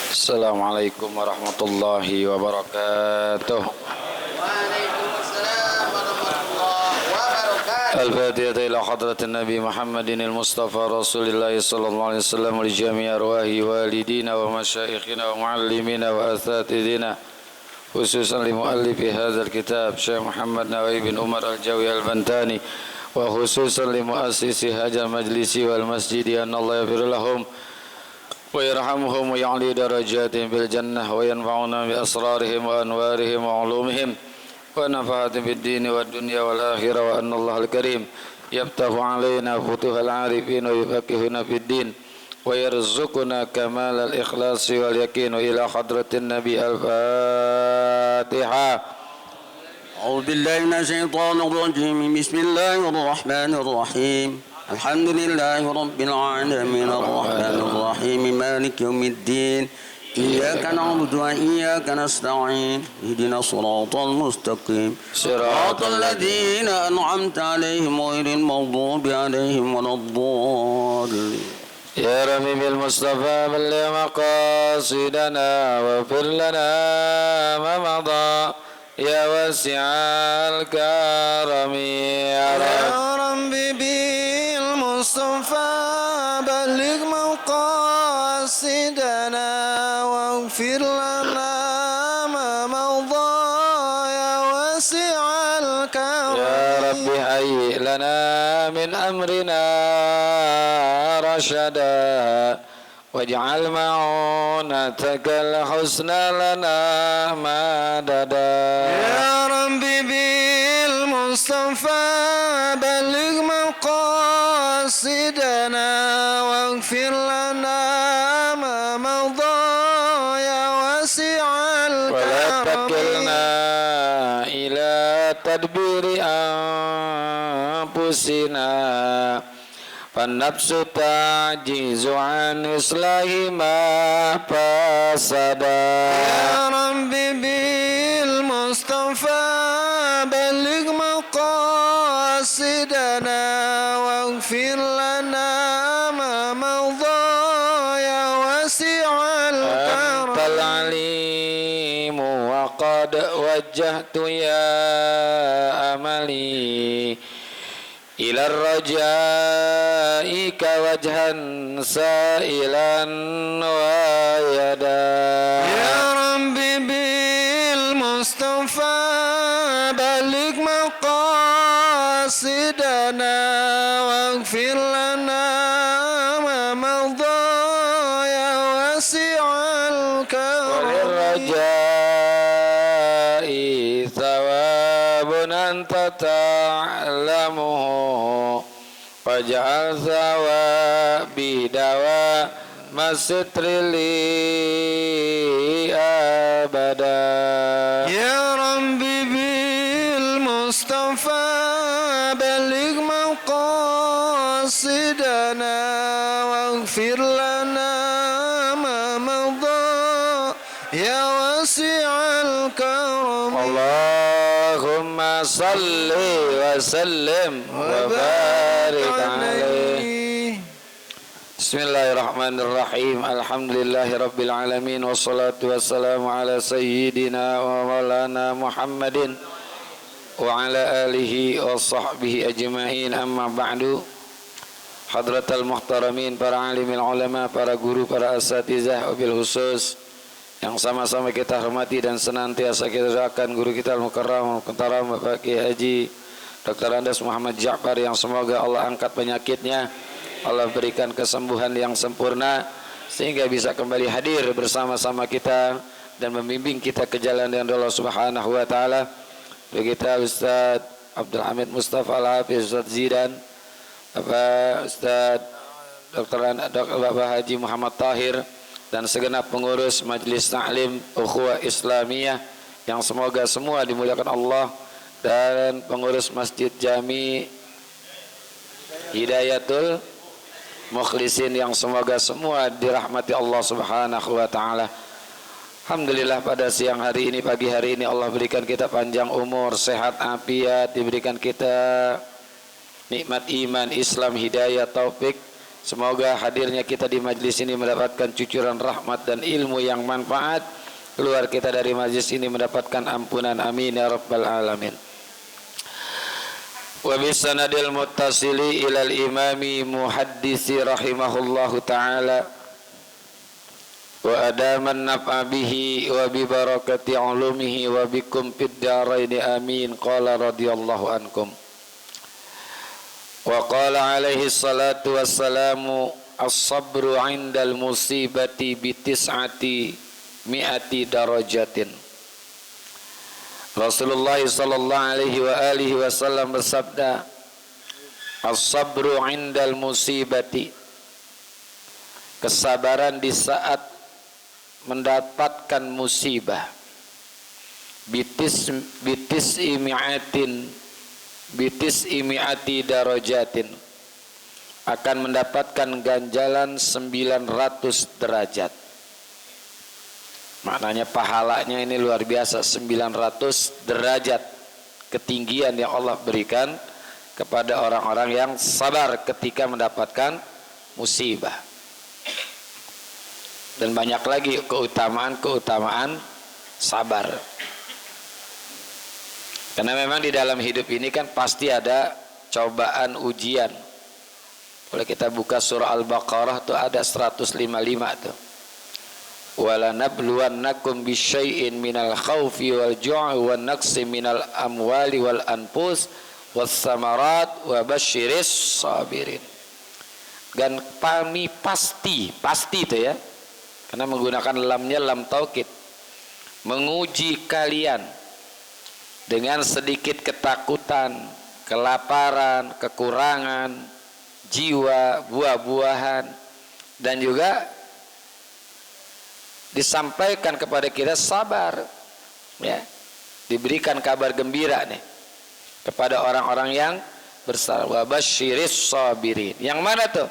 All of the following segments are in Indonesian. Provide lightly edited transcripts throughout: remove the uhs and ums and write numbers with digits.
Assalamualaikum warahmatullahi wabarakatuh. Waalaikumsalam warahmatullahi wabarakatuh. Al-Fatihah ila hadratin Nabi Muhammadin al-Mustafa Rasulillah sallallahu alaihi wasallam wa li jami'i arwahi walidina wa masyayikhina wa muallimina wa asatidina, khususan li muallifi hadzal kitab Syekh Muhammad Nawawi bin Umar Al-Jawi Al-Bantani, wa khususan li muassisi hadzal majlisi wal masjidi, anna Allah yaghfir lahum wa yarhamuhum wa ya'li darajatihim bil jannah wa yanfa'una bi asrarihim wa anwarihim wa ulumihim wa nafahatin bid din wad dunya wal akhirah, wa anna Allahal karim yaftahu alaina futuhal arifin wa yufaqihuna fid din wa yarzuquna kamalal ikhlasi wal yakin. Ila hadratin nabi. Al-Fatihah. A'udzu billahi minasyaitonir rajim. Bismillahir rahmanir rahim. Alhamdulillahi rabbil alamin arrahmanir rahim maliki yaumiddin. Iyyaka na'budu wa iyyaka nasta'in. Ihdinas siratal mustaqim. Siratal ladzina an'amta 'alaihim ghairil maghdubi 'alaihim waladdallin. Ya Rabbi bil Mustafa balligh maqasidana waghfir lana ma madha ya wasi'al karami. Ya Rabbi bil Mustafa balligh maqasidana waghfir lana ma madha ya wasi'al karami. Ya Rabbi hayyi lana min amrina رشدا واجعل معونتك الحسنى لنا مددا. يا ربي بالمصطفى بلغ مقاصدنا واغفر لنا ما مضى يا واسع الكرم. ولا تكلنا إلى تدبير أنفسنا فالنفس تعجز عن إصلاح ما فسد. يا ربي بالمصطفى بلغ مقاصدنا واغفر لنا ما مضى يا واسع الكرم. أنت العليم وقد وجهت يا أملي إلى الرجائك وجها سائلا ويدا. يا ربي بالمصطفى بلغ مقاصدنا واغفر لنا ما مضى يا واسع الكرم. وللرجاء ثواب أنت تعلمه واجعل ثوابي دوام الستر لي أبدا. يا ربي بالمصطفى بلغ مقاصدنا واغفر لنا ما مضى يا واسع الكرم. اللهم صل وسلم وبارك عليه. Bismillahirrahmanirrahim. Alhamdulillahi rabbil alamin wassalatu wassalamu ala sayyidina wa maulana Muhammadin wa ala alihi wa sahbihi ajma'in. Amma ba'du. Hadratal muhtaramin, para alimil ulama, para guru, para asatizah, wabil khusus yang sama-sama kita hormati dan senantiasa kita doakan guru kita al-mukarram al-mukarram Bapak Kiai Haji Dr. Andes Muhammad Ja'far, yang semoga Allah angkat penyakitnya, Allah berikan kesembuhan yang sempurna sehingga bisa kembali hadir bersama-sama kita dan membimbing kita ke jalan yang Allah Subhanahu wa taala. Begitu Ustaz Abdul Hamid Mustafa Al-Hafiz, Ustaz Zidan, Bapak Ustaz Bapak Haji Muhammad Tahir, dan segenap pengurus Majelis Ta'lim Ukhuwah Islamiyah yang semoga semua dimuliakan Allah, dan pengurus Masjid Jami Hidayatul Mukhlisin yang semoga semua dirahmati Allah Subhanahu wa taala. Alhamdulillah, pada siang hari ini, pagi hari ini Allah berikan kita panjang umur, sehat afiat, diberikan kita nikmat iman, Islam, hidayah, taufik, Semoga hadirnya kita di majlis ini mendapatkan cucuran rahmat dan ilmu yang manfaat. Keluar kita dari majlis ini mendapatkan ampunan. Amin ya rabbal alamin. Wa bisanadil muttasili ilal imami muhaddisi rahimahullahu ta'ala wa adaman naf'a bihi wa bi barakati ulumihi wa bikum fid daraini amin. Qala radhiyallahu ankum wa qala alaihi salatu wassalamu as-sabru 'indal musibati bi tis'ati mi'ati darajatin. Rasulullah sallallahu alaihi wa alihi wasallam bersabda, as-sabru 'indal musibati, kesabaran di saat mendapatkan musibah, bitis imi'ati darajatin, akan mendapatkan ganjalan 900 derajat. Maknanya pahalanya ini luar biasa, 900 derajat ketinggian yang Allah berikan kepada orang-orang yang sabar ketika mendapatkan musibah. Dan banyak lagi keutamaan sabar. Karena memang di dalam hidup ini kan pasti ada cobaan, ujian. Kalau kita buka surah Al-Baqarah tuh ada 155 tuh. Wala nabluwannakum bisyai'in minal khaufi wal ju'i wan naqsi minal amwali wal anfus was samarat wa basyiris sabirin. Dan kami pasti itu ya, karena menggunakan lamnya lam taukid, menguji kalian dengan sedikit ketakutan, kelaparan, kekurangan jiwa, buah-buahan, dan juga disampaikan kepada kita sabar, ya, diberikan kabar gembira nih kepada orang-orang yang bersabar. Wa basyiris sabirin. Yang mana tuh?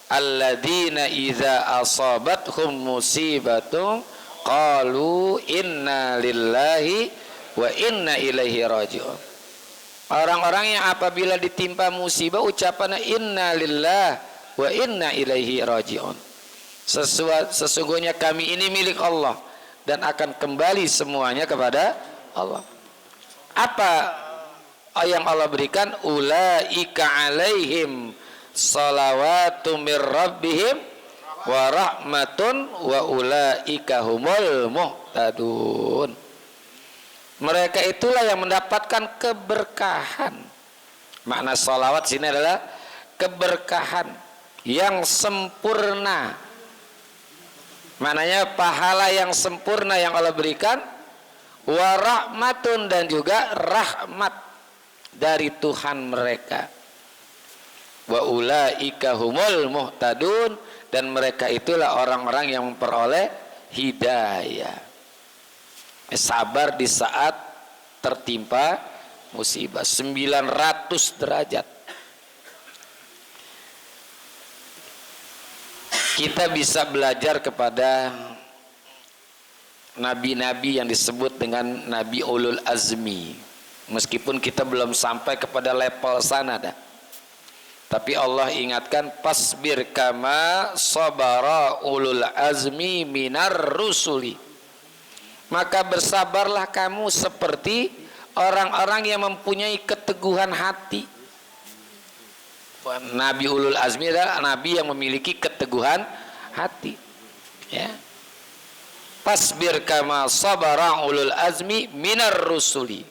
Alladzina idza asabathum musibatun qalu inna lillahi wa inna ilaihi raji'un. Orang-orang yang apabila ditimpa musibah ucapannya inna lillahi wa inna ilaihi raji'un. Sesungguhnya kami ini milik Allah dan akan kembali semuanya kepada Allah. Apa yang Allah berikan? Ulaika alaihim salawatu mir rabbihim wa rahmatun wa ulaika humul muhtadun. Mereka itulah yang mendapatkan keberkahan. Makna salawat sini adalah keberkahan yang sempurna. Maknanya pahala yang sempurna yang Allah berikan, wa rahmatun, dan juga rahmat dari Tuhan mereka. Wa ulaika humul muhtadun, dan mereka itulah orang-orang yang memperoleh hidayah. Sabar di saat tertimpa musibah 900 derajat. Kita bisa belajar kepada nabi-nabi yang disebut dengan nabi ulul azmi, meskipun kita belum sampai kepada level sana dah. Tapi Allah ingatkan, pasbir kama sabara ulul azmi minar rusuli. Maka bersabarlah kamu seperti orang-orang yang mempunyai keteguhan hati. Nabi ulul azmi adalah nabi yang memiliki keteguhan hati, ya. Pasbir kama sabara ulul azmi minar rusuli.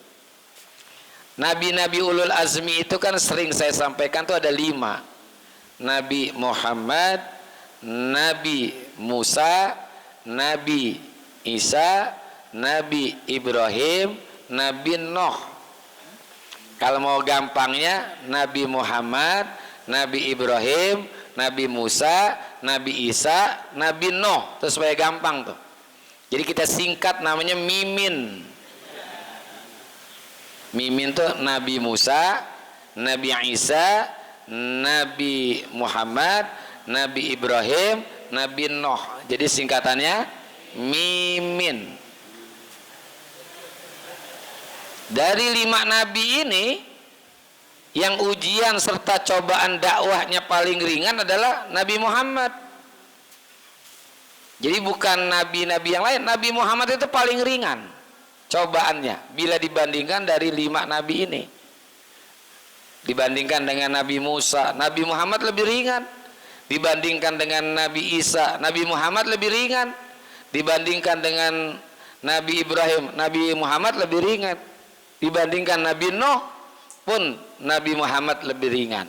Nabi-nabi ulul azmi itu kan sering saya sampaikan tuh ada 5. Nabi Muhammad, Nabi Musa, Nabi Isa, Nabi Ibrahim, Nabi Nuh. Kalau mau gampangnya, Nabi Muhammad, Nabi Ibrahim, Nabi Musa, Nabi Isa, Nabi Nuh. Terus supaya gampang tuh. Jadi kita singkat namanya Mimin. Mimin tuh Nabi Musa, Nabi Isa, Nabi Muhammad, Nabi Ibrahim, Nabi Nuh. Jadi singkatannya Mimin. Dari 5 nabi ini yang ujian serta cobaan dakwahnya paling ringan adalah Nabi Muhammad. Jadi bukan nabi-nabi yang lain, Nabi Muhammad itu paling ringan cobaannya bila dibandingkan dari 5 nabi ini. Dibandingkan dengan Nabi Musa, Nabi Muhammad lebih ringan. Dibandingkan dengan Nabi Isa, Nabi Muhammad lebih ringan. Dibandingkan dengan Nabi Ibrahim, Nabi Muhammad lebih ringan. Dibandingkan Nabi Nuh pun Nabi Muhammad lebih ringan.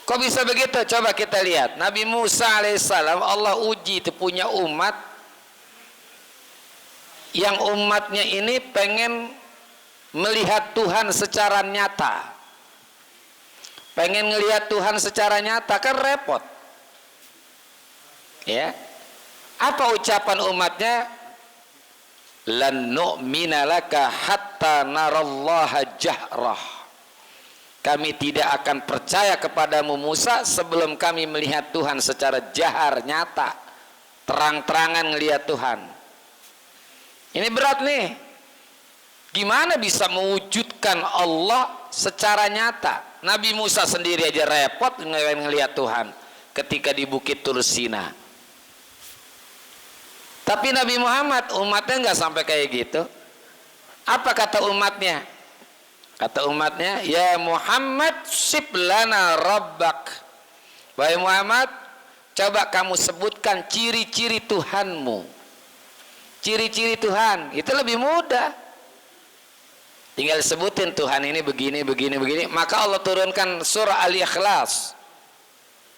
Kok bisa begitu? Coba kita lihat. Nabi Musa alaihissalam Allah uji itu punya umat yang umatnya ini pengen melihat Tuhan secara nyata. Pengen ngelihat Tuhan secara nyata kan repot. Ya. Apa ucapan umatnya? Lan nu'mina laka hatta narallaha jahrah. Kami tidak akan percaya kepadamu Musa sebelum kami melihat Tuhan secara jahar, nyata, terang-terangan ngelihat Tuhan. Ini berat nih. Gimana bisa mewujudkan Allah secara nyata? Nabi Musa sendiri aja repot ngelihat Tuhan ketika di Bukit Tur Sina. Tapi Nabi Muhammad umatnya nggak sampai kayak gitu. Apa kata umatnya? Kata umatnya, ya Muhammad siblana rabbak. Wahai Muhammad, coba kamu sebutkan ciri-ciri Tuhanmu. Ciri-ciri Tuhan itu lebih mudah. Tinggal sebutin Tuhan ini begini, begini, begini. Maka Allah turunkan surah Al-Ikhlas.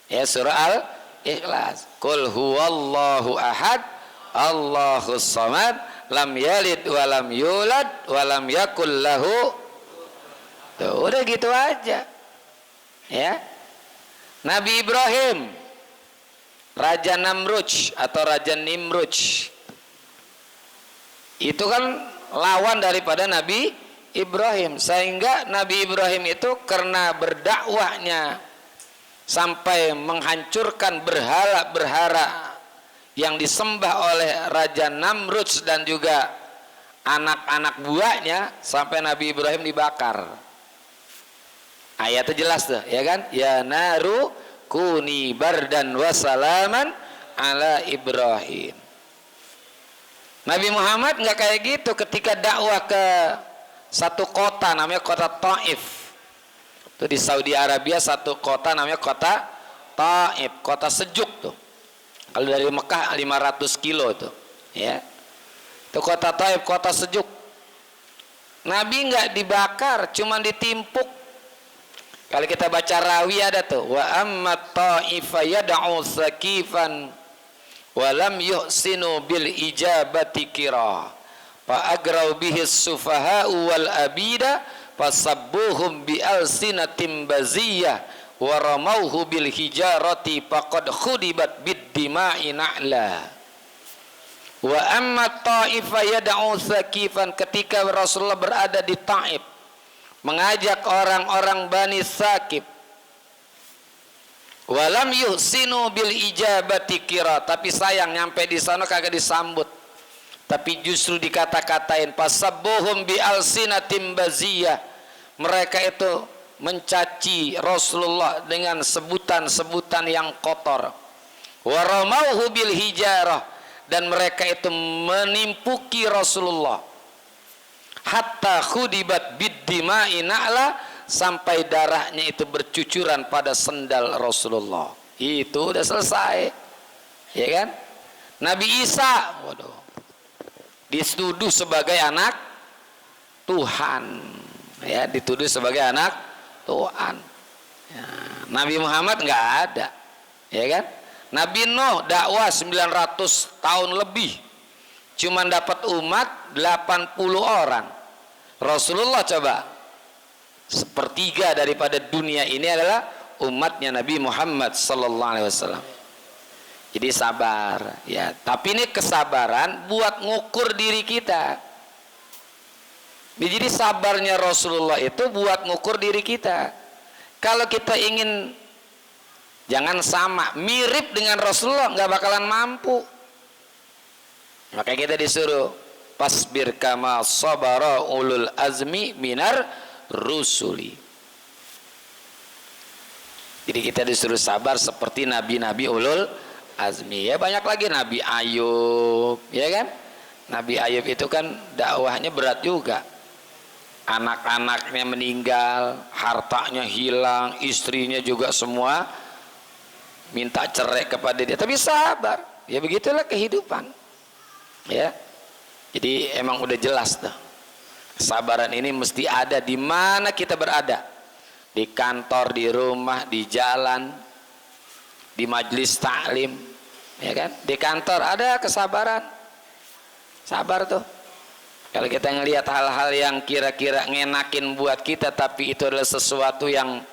Ya, surah Al-Ikhlas. Qul huwallahu ahad, Allahus samad, lam yalid walam yulad walam yakul lahu. Tuh, udah gitu aja. Ya. Nabi Ibrahim, Raja Namruj atau Raja Nimruj, itu kan lawan daripada Nabi Ibrahim. Sehingga Nabi Ibrahim itu karena berdakwahnya sampai menghancurkan berhala-berhala yang disembah oleh Raja Namrud dan juga anak-anak buahnya, sampai Nabi Ibrahim dibakar. Ayatnya jelas tuh, ya kan? Ya naru kuni bardan wasalaman ala Ibrahim. Nabi Muhammad nggak kayak gitu. Ketika dakwah ke satu kota namanya kota Taif, itu di Saudi Arabia, satu kota namanya kota Taif, kota sejuk tuh. Kalau dari Mekah 500 kilo tuh, ya. Itu kota Taif, kota sejuk. Nabi nggak dibakar, cuma ditimpuk. Kalau kita baca rawi ada tuh, wa amma ta'ifa yad'u sakifan wa lam yuhsinu bil ijabati kira fa agrau bihi sufaha'u wal abida fasabbuhum bi alsinatim baziyah wa ramauhu bil hijarati faqad khudibat bid dima'i na'la. Wa amma ta'ifa yad'u sakifan, ketika Rasulullah berada di Taif mengajak orang-orang Bani Sakif, walam yuhsinu bil ijabati kira, tapi sayang nyampe di sana kagak disambut, tapi justru dikata-katain pasabbuhum bi alsinatim baziyah. Mereka itu mencaci Rasulullah dengan sebutan-sebutan yang kotor. Waramauhu bil hijarah, dan mereka itu menimpuki Rasulullah. Hatta khudibat biddima'i na'la, sampai darahnya itu bercucuran pada sendal Rasulullah. Itu udah selesai, ya kan? Nabi Isa, waduh, dituduh sebagai anak Tuhan, ya, dituduh sebagai anak Tuhan. Ya, Nabi Muhammad nggak ada, ya kan? Nabi Nuh dakwah 900 tahun lebih, cuman dapat umat 80 orang. Rasulullah coba, sepertiga daripada dunia ini adalah umatnya Nabi Muhammad sallallahu alaihi wasallam. Jadi sabar, ya. Tapi ini kesabaran buat ngukur diri kita. Jadi sabarnya Rasulullah itu buat ngukur diri kita. Kalau kita ingin jangan sama, mirip dengan Rasulullah, nggak bakalan mampu. Maka kita disuruh fasbir kama sabara ulul azmi minar rusuli. Jadi kita disuruh sabar seperti nabi-nabi ulul azmi. Ya banyak lagi, Nabi Ayub, ya kan? Nabi Ayub itu kan dakwahnya berat juga. Anak-anaknya meninggal, hartanya hilang, istrinya juga semua minta cerai kepada dia, tapi sabar. Ya begitulah kehidupan. Ya. Jadi emang udah jelas tuh. Kesabaran ini mesti ada di mana kita berada. Di kantor, di rumah, di jalan, di majelis taklim, ya kan? Di kantor ada kesabaran. Sabar tuh. Kalau kita ngelihat hal-hal yang kira-kira ngenakin buat kita, tapi itu adalah sesuatu yang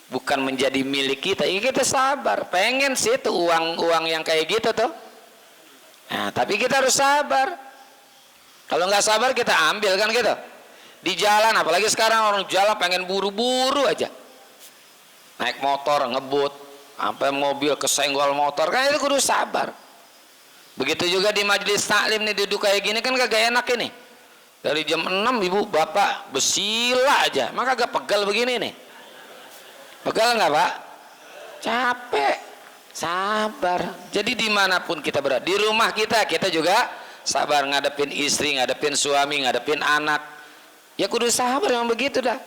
bukan menjadi milik kita, ya kita sabar. Pengen sih tuh uang-uang yang kayak gitu tuh. Nah, tapi kita harus sabar. Kalau nggak sabar kita ambil kan gitu. Di jalan, apalagi sekarang orang jalan pengen buru-buru aja. Naik motor ngebut, sampai mobil kesenggol motor, kan itu kudu sabar. Begitu juga di majelis taklim nih, duduk kayak gini kan kagak enak ini. Dari jam 6 ibu bapak bersila aja, maka kagak pegal begini nih. Pegal nggak pak? Capek. Sabar. Jadi dimanapun kita berada, di rumah kita juga sabar ngadepin istri, ngadepin suami, ngadepin anak. Ya kudu sabar, memang begitu dah.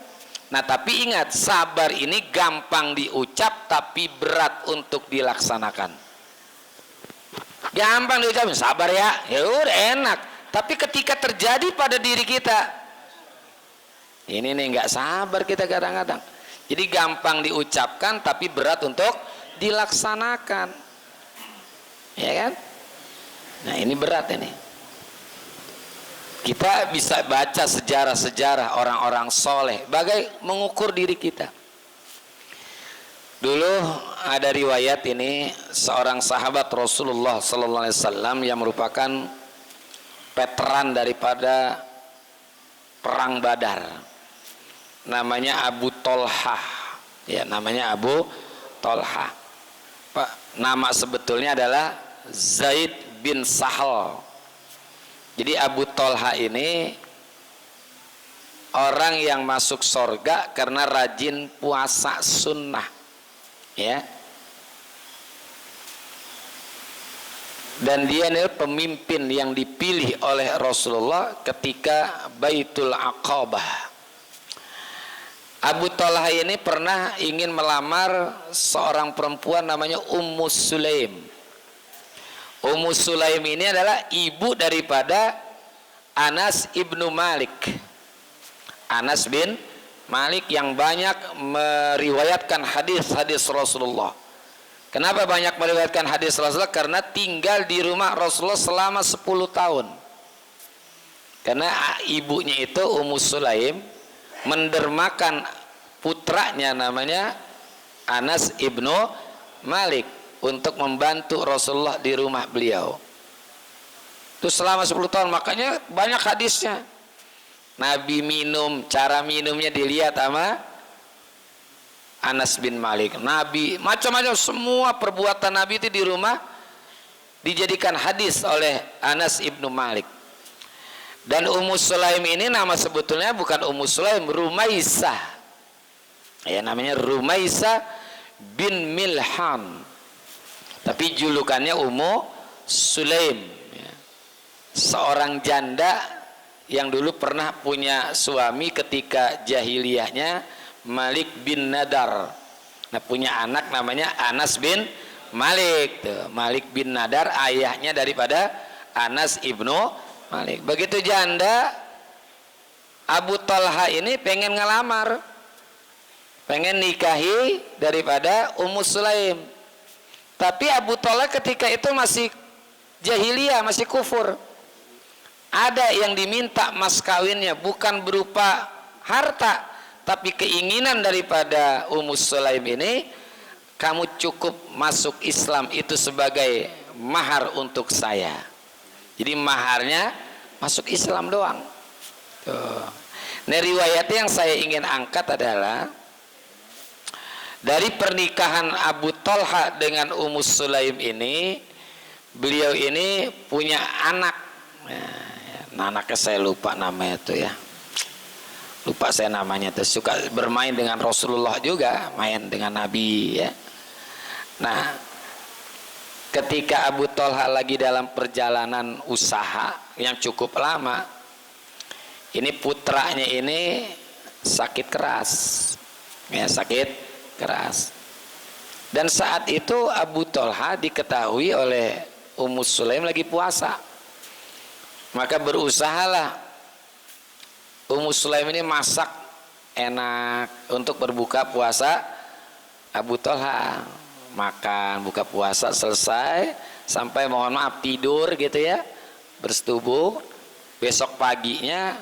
Nah tapi ingat, sabar ini gampang diucap tapi berat untuk dilaksanakan. Gampang diucapin sabar ya udah enak, tapi ketika terjadi pada diri kita, ini nih nggak sabar kita kadang-kadang. Jadi gampang diucapkan tapi berat untuk dilaksanakan, ya kan? Nah ini berat ini. Kita bisa baca sejarah-sejarah orang-orang soleh, bagai mengukur diri kita. Dulu ada riwayat ini, seorang sahabat Rasulullah Sallallahu Alaihi Wasallam yang merupakan veteran daripada perang Badar. Namanya Abu Tolhah, ya namanya Abu Tolhah. Pak, nama sebetulnya adalah Zaid bin Sahal. Jadi Abu Tolhah ini orang yang masuk surga karena rajin puasa sunnah. Ya, dan dia adalah pemimpin yang dipilih oleh Rasulullah ketika Baitul Aqabah. Abu Talha ini pernah ingin melamar seorang perempuan namanya Ummu Sulaim. Ummu Sulaim ini adalah ibu daripada Anas ibnu Malik. Anas bin Malik yang banyak meriwayatkan hadis-hadis Rasulullah. Kenapa banyak meriwayatkan hadis Rasulullah? Karena tinggal di rumah Rasulullah selama 10 tahun. Karena ibunya itu Ummu Sulaim mendermakan putranya namanya Anas ibnu Malik untuk membantu Rasulullah di rumah beliau. Itu selama 10 tahun, makanya banyak hadisnya. Nabi minum, cara minumnya dilihat sama Anas bin Malik. Nabi macam-macam, semua perbuatan Nabi itu di rumah dijadikan hadis oleh Anas ibnu Malik. Dan Ummu Sulaim ini nama sebetulnya bukan Ummu Sulaim, Rumaisah. Ya namanya Rumaisah bin Milhan. Tapi julukannya Ummu Sulaim. Ya. Seorang janda yang dulu pernah punya suami ketika jahiliyahnya, Malik bin Nadar. Nah punya anak namanya Anas bin Malik. Tuh, Malik bin Nadar ayahnya daripada Anas ibnu Malik. Begitu janda, Abu Talha ini pengen ngelamar, pengen nikahi daripada Ummu Sulaim. Tapi Abu Talha ketika itu masih jahiliyah, masih kufur. Ada yang diminta mas kawinnya bukan berupa harta, tapi keinginan daripada Ummu Sulaim ini, kamu cukup masuk Islam itu sebagai mahar untuk saya. Jadi maharnya masuk Islam doang. Tuh. Nah riwayatnya yang saya ingin angkat adalah dari pernikahan Abu Talha dengan Ummu Sulaim ini, beliau ini punya anak. Nah, anaknya saya lupa namanya tuh ya. lupa saya namanya tuh, suka bermain dengan Rasulullah juga, main dengan Nabi ya. Nah, ketika Abu Thalha lagi dalam perjalanan usaha yang cukup lama, ini putranya ini sakit keras ya, sakit keras. Dan saat itu Abu Thalha diketahui oleh Ummu Sulaim lagi puasa, maka berusahalah Ummu Sulaim ini masak enak untuk berbuka puasa Abu Thalha. Makan buka puasa selesai, sampai mohon maaf tidur gitu ya, bersetubuh. Besok paginya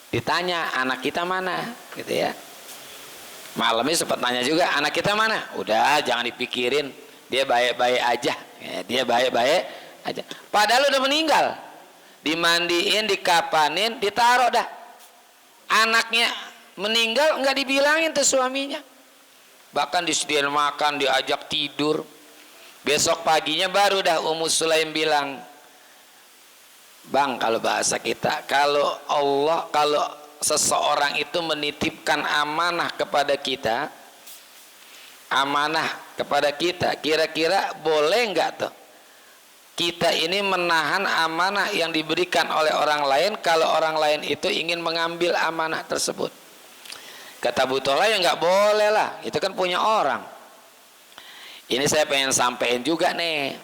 ditanya anak kita mana gitu ya. Malamnya sempat tanya juga anak kita mana. Udah jangan dipikirin, dia baik-baik aja ya, dia baik-baik aja. Padahal udah meninggal, dimandiin, dikapanin, ditaruh dah. Anaknya meninggal nggak dibilangin tuh suaminya, bahkan disediain makan, diajak tidur. Besok paginya baru dah Ummu Sulaim bilang, bang, kalau bahasa kita, kalau seseorang itu menitipkan amanah kepada kita, kira-kira boleh nggak tuh kita ini menahan amanah yang diberikan oleh orang lain kalau orang lain itu ingin mengambil amanah tersebut? Kata Abu Thalha, ya nggak boleh lah, itu kan punya orang. Ini saya pengen sampein juga nih,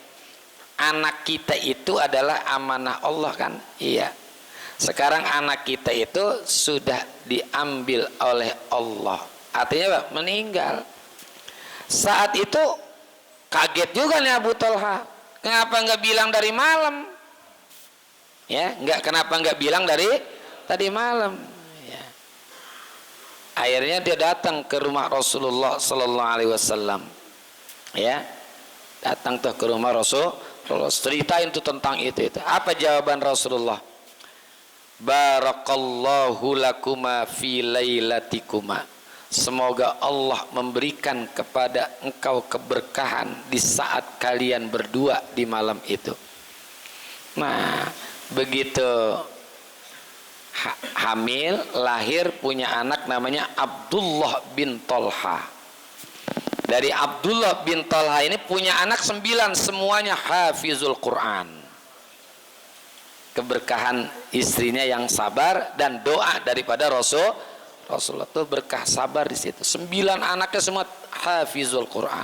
anak kita itu adalah amanah Allah kan? Iya. Sekarang anak kita itu sudah diambil oleh Allah, artinya apa? Meninggal. Saat itu kaget juga nih Abu Thalha, kenapa nggak bilang dari malam? Ya, kenapa nggak bilang dari tadi malam? Ya. Akhirnya dia datang ke rumah Rasulullah Sallallahu Alaihi Wasallam. Ya, datang tuh ke rumah Rasulullah, ceritain tuh tentang itu. Apa jawaban Rasulullah? Barakallahu lakuma fi lailatikuma. Semoga Allah memberikan kepada engkau keberkahan di saat kalian berdua di malam itu. Nah, begitu hamil, lahir, punya anak namanya Abdullah bin Thalha. Dari Abdullah bin Thalha ini punya anak 9, semuanya hafizul Quran. Keberkahan istrinya yang sabar dan doa daripada Rasulullah itu berkah sabar di situ. 9 anaknya semua hafizul Quran.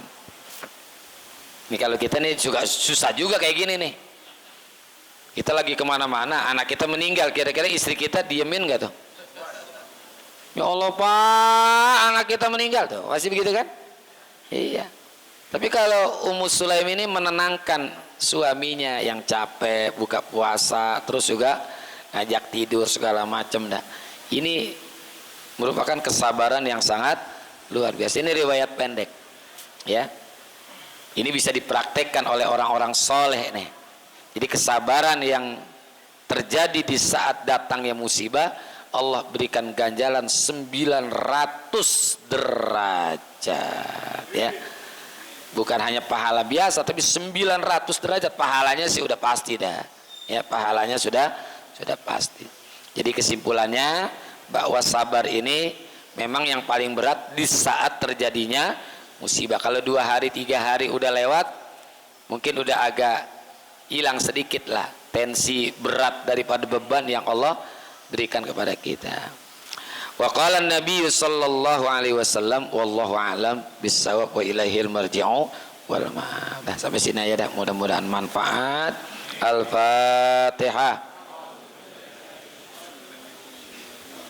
Ini kalau kita nih juga susah juga kayak gini nih. Kita lagi kemana-mana, anak kita meninggal, kira-kira istri kita diemin nggak tuh? Ya Allah Pak, anak kita meninggal tuh, masih begitu kan? Iya. Tapi kalau Ummu Sulaim ini menenangkan suaminya yang capek buka puasa, terus juga ngajak tidur segala macam dah. Ini merupakan kesabaran yang sangat luar biasa. Ini riwayat pendek, ya. Ini bisa dipraktekkan oleh orang-orang soleh nih. Jadi kesabaran yang terjadi di saat datangnya musibah, Allah berikan ganjalan 900 derajat, ya. Bukan hanya pahala biasa, tapi 900 derajat. Pahalanya sih udah pasti dah, ya, pahalanya sudah pasti. Jadi kesimpulannya bahwa sabar ini memang yang paling berat di saat terjadinya musibah. Kalau 2 hari 3 hari udah lewat, mungkin udah agak hilang sedikit lah tensi berat daripada beban yang Allah berikan kepada kita. Wa qala an-nabiy sallallahu alaihi wasallam wallahu a'lam bis-shawab wa ilaihil marji'u wal ma'ab. Sampai sini aja dah, mudah-mudahan manfaat. Al-Fatihah.